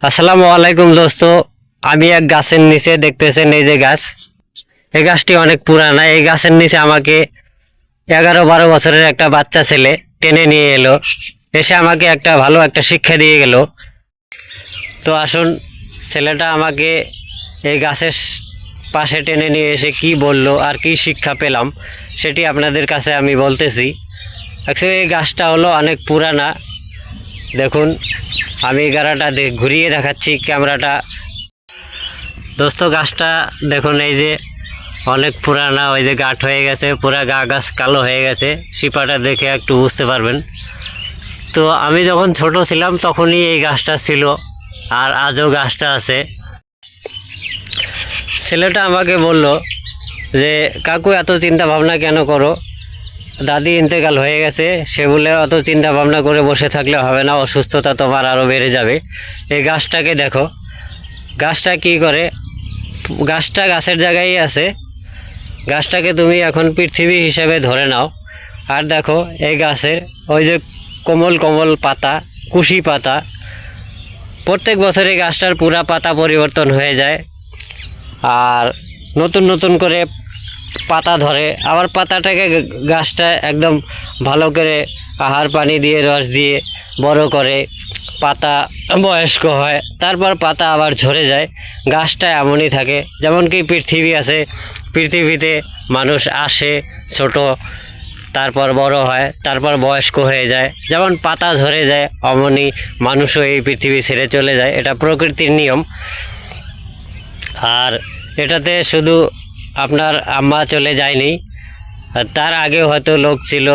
আসসালামু আলাইকুম দোস্ত। আমি এক গাছের নিচে দেখতেছেন, এই যে গাছ, এই গাছটি অনেক পুরানা। এই গাছের নিচে আমাকে 11-12 বছরের একটা বাচ্চা ছেলে টেনে নিয়ে এলো, এসে আমাকে একটা ভালো একটা শিক্ষা দিয়ে গেল। তো আসুন, ছেলেটা আমাকে এই গাছের পাশে টেনে নিয়ে এসে কি বলল আর কি শিক্ষা পেলাম সেটি আপনাদের কাছে আমি বলতেছি। অ্যাকচুয়ালি এই গাছটা হলো অনেক পুরানা। দেখুন, আমি গাছটা ঘুরিয়ে দেখাচ্ছি ক্যামেরাটা। দোস্ত, গাছটা দেখুন, এই যে অনেক পুরানা, ওই যে গাঠ হয়ে গেছে, পুরা গাছ কালো হয়ে গেছে। শিপাটা দেখে একটু বুঝতে পারবেন। তো আমি যখন ছোট ছিলাম তখনই এই গাছটা ছিল, আর আজও গাছটা আছে। ছেলেটা আমাকে বলল যে, কাকু এত চিন্তা ভাবনা কেন করো, দাদি ইন্তেকাল হয়ে গেছে, সে বলে অত চিন্তা ভাবনা করে বসে থাকলে হবে না, অসুস্থতা তোমার আরও বেড়ে যাবে। এই গাছটাকে দেখো, গাছটা কি করে, গাছটা গাছের জায়গায় আছে, গাছটাকে তুমি এখন পৃথিবী হিসেবে ধরে নাও। আর দেখো এই গাছের ওই যে কোমল কোমল পাতা, কুশি পাতা, প্রত্যেক বছরে গাছটার পুরা পাতা পরিবর্তন হয়ে যায়, আর নতুন নতুন করে পাতা ধরে। আবার পাতাটাকে গাছটা একদম ভালো করে আহার পানি দিয়ে, রস দিয়ে বড় করে, পাতা বয়স্ক হয়, তারপর পাতা আবার ঝরে যায়। গাছটা এমনই থাকে। যেমন কি পৃথিবী আছে, পৃথিবীতে মানুষ আসে ছোট, তারপর বড় হয়, তারপর বয়স্ক হয়ে যায়। যেমন পাতা ঝরে যায়, অমনি মানুষও এই পৃথিবী ছেড়ে চলে যায়। এটা প্রকৃতির নিয়ম। আর এটাতে শুধু আপনার আম্মা চলে যায়নি, তার আগে হয়তো লোক ছিল,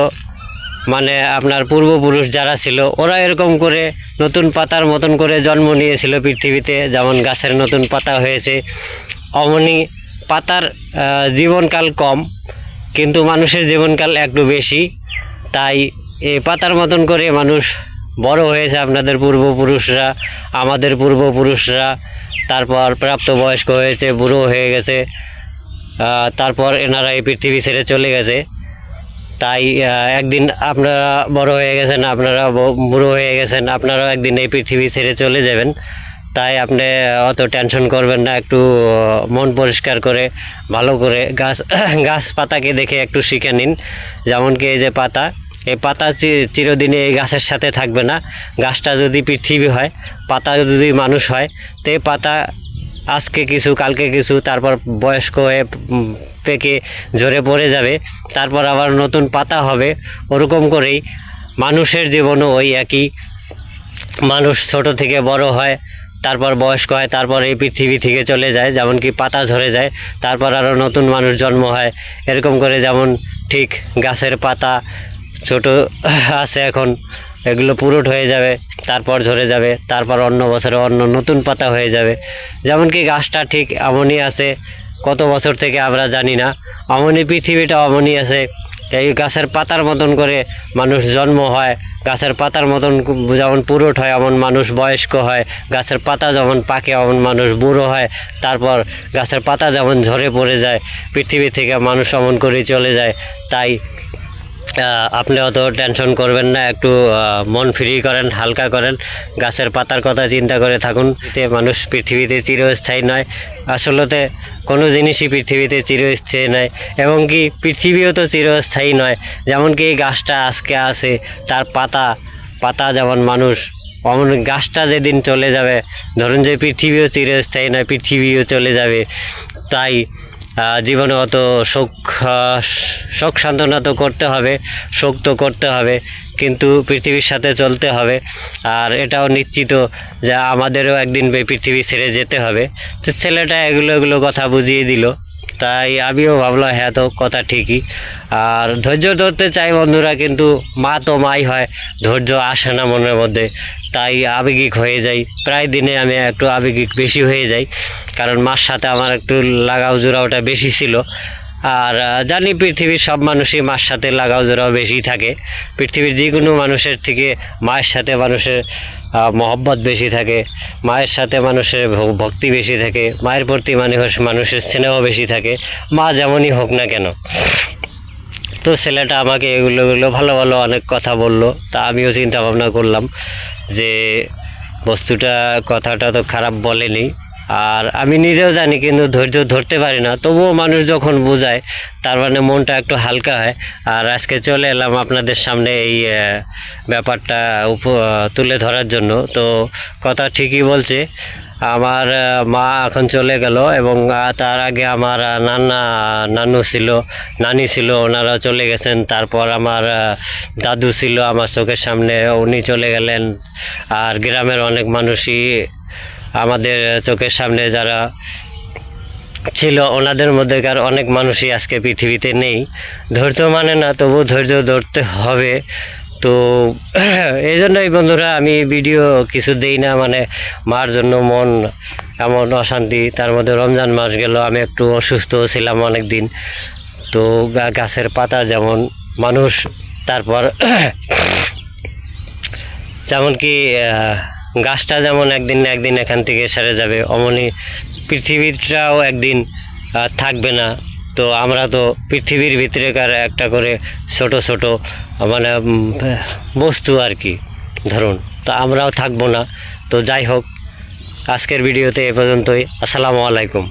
মানে আপনার পূর্বপুরুষ যারা ছিল, ওরা এরকম করে নতুন পাতার মতন করে জন্ম নিয়েছিল পৃথিবীতে। যেমন গাছের নতুন পাতা হয়েছে, অমনি পাতার জীবনকাল কম, কিন্তু মানুষের জীবনকাল একটু বেশি। তাই এই পাতার মতন করে মানুষ বড় হয়েছে, আপনাদের পূর্বপুরুষরা, আমাদের পূর্বপুরুষরা। তারপর প্রাপ্তবয়স্ক হয়েছে, বুড়ো হয়ে গেছে, তারপর এনারা এই পৃথিবী ছেড়ে চলে গেছে। তাই একদিন আপনারা বড় হয়ে গেছেন, আপনারা বুড়ো হয়ে গেছেন, আপনারাও একদিন এই পৃথিবী ছেড়ে চলে যাবেন। তাই আপনি অত টেনশন করবেন না, একটু মন পরিষ্কার করে ভালো করে গাছ পাতাকে দেখে একটু শিখে নিন। যেমন কি এই যে পাতা, এই পাতা চিরদিনে এই গাছের সাথে থাকবে না। গাছটা যদি পৃথিবী হয়, পাতা যদি মানুষ হয়, তো এই পাতা আজকে কিছু, কালকে কিছু, তারপর বয়স্ক হয়ে পেকে ঝরে পড়ে যাবে, তারপর আবার নতুন পাতা হবে। ওরকম করেই মানুষের জীবনও ওই একই। মানুষ ছোট থেকে বড় হয়, তারপর বয়স্ক হয়, তারপর এই পৃথিবী থেকে চলে যায়। যেমন কি পাতা ঝরে যায়, তারপর আরও নতুন মানুষ জন্ম হয়। এরকম করে যেমন ঠিক গাছের পাতা ছোট আছে এখন, এগুলো পুরুট হয়ে যাবে, তারপর ঝরে যাবে, তারপর অন্য বছরে অন্য নতুন পাতা হয়ে যাবে। যেমন কি গাছটা ঠিক এমনই আছে, কত বছর থেকে আমরা জানি না, এমনই পৃথিবীটা এমনই আছে। এই গাছের পাতার মতন করে মানুষ জন্ম হয়, গাছের পাতার মতন যেমন পুরুট হয় এমন মানুষ বয়স্ক হয়, গাছের পাতা যেমন পাকে এমন মানুষ বুড়ো হয়, তারপর গাছের পাতা যেমন ঝরে পড়ে যায়, পৃথিবী থেকে মানুষ এমন করেই চলে যায়। তাই আপনি অত টেনশন করবেন না, একটু মন ফ্রি করেন, হালকা করেন, গাছের পাতার কথা চিন্তা করে থাকুন। মানুষ পৃথিবীতে চিরস্থায়ী নয়, আসলতে কোনো জিনিসই পৃথিবীতে চিরস্থায়ী নয়, এবং কি পৃথিবীও তো চিরস্থায়ী নয়। যেমন কি এই গাছটা আজকে আছে, তার পাতা যেমন মানুষ, অমন গাছটা যেদিন চলে যাবে, ধরুন যে পৃথিবীও চিরস্থায়ী নয়, পৃথিবীও চলে যাবে। তাই জীবনে অত শোক সান্ত্বনা তো করতে হবে, শোক তো করতে হবে, কিন্তু পৃথিবীর সাথে চলতে হবে। আর এটাও নিশ্চিত যে আমাদেরও একদিন পৃথিবী ছেড়ে যেতে হবে। তো ছেলেটা এগুলো কথা বুঝিয়ে দিল, তাই আমিও ভাবলাম হ্যাঁ, তো কথা ঠিকই। আর ধৈর্য ধরতে চাই বন্ধুরা, কিন্তু মা তো মাই হয়, ধৈর্য আসে না মনের মধ্যে। তাই আবেগিক হয়ে যাই, প্রায় দিনে আমি একটু আবেগিক বেশি হয়ে যাই, কারণ মার সাথে আমার একটু লাগাও জোড়াওটা বেশি ছিল। আর জানি পৃথিবীর সব মানুষই মার সাথে লাগাও জোড়াও বেশি থাকে, পৃথিবীর যে কোনো মানুষের থেকে মায়ের সাথে মানুষের মহব্বত বেশি থাকে, মায়ের সাথে মানুষের ভক্তি বেশি থাকে, মায়ের প্রতি মানুষের স্নেহ বেশি থাকে, মা যেমনই হোক না কেন। তো ছেলেটা আমাকে এগুলো ভালো ভালো অনেক কথা বলল। তা আমিও চিন্তা ভাবনা করলাম যে বস্তুটা কথাটা তো খারাপ বলেনি, আর আমি নিজেও জানি কিন্তু ধৈর্য ধরতে পারি না, তবুও মানুষ যখন বোঝায় তার মানে মনটা একটু হালকা হয়। আর আজকে চলে এলাম আপনাদের সামনে এই ব্যাপারটা তুলে ধরার জন্য। তো কথা ঠিকই বলছে, আমার মা এখন চলে গেল এবং তার আগে আমার নানু ছিল, নানি ছিল, ওনারা চলে গেছেন। তারপর আমার দাদু ছিল আমার চোখের সামনে, উনি চলে গেলেন। আর গ্রামের অনেক মানুষই আমাদের চোখের সামনে যারা ছিল, ওনাদের মধ্যেকার অনেক মানুষই আজকে পৃথিবীতে নেই। ধৈর্য মানে না, তবু ধৈর্য ধরতে হবে। তো এই জন্যই বন্ধুরা আমি ভিডিও কিছু দেই না, মানে মার জন্য মন এমন অশান্তি। তার মধ্যে রমজান মাস গেল, আমি একটু অসুস্থ ছিলাম অনেক দিন। তো গাছের পাতা যেমন মানুষ, তারপর যেমন কি গাছটা যেমন একদিন না একদিন এখান থেকে সেরে যাবে, অমনি পৃথিবীটাও একদিন থাকবে না। তো আমরা তো পৃথিবীর ভিতরেকার একটা করে ছোট ছোট মানে বস্তু আর কি, ধরুন। তো আমরাও থাকবো না। তো যাই হোক, আজকের ভিডিওতে এ পর্যন্তই। আসসালামু আলাইকুম।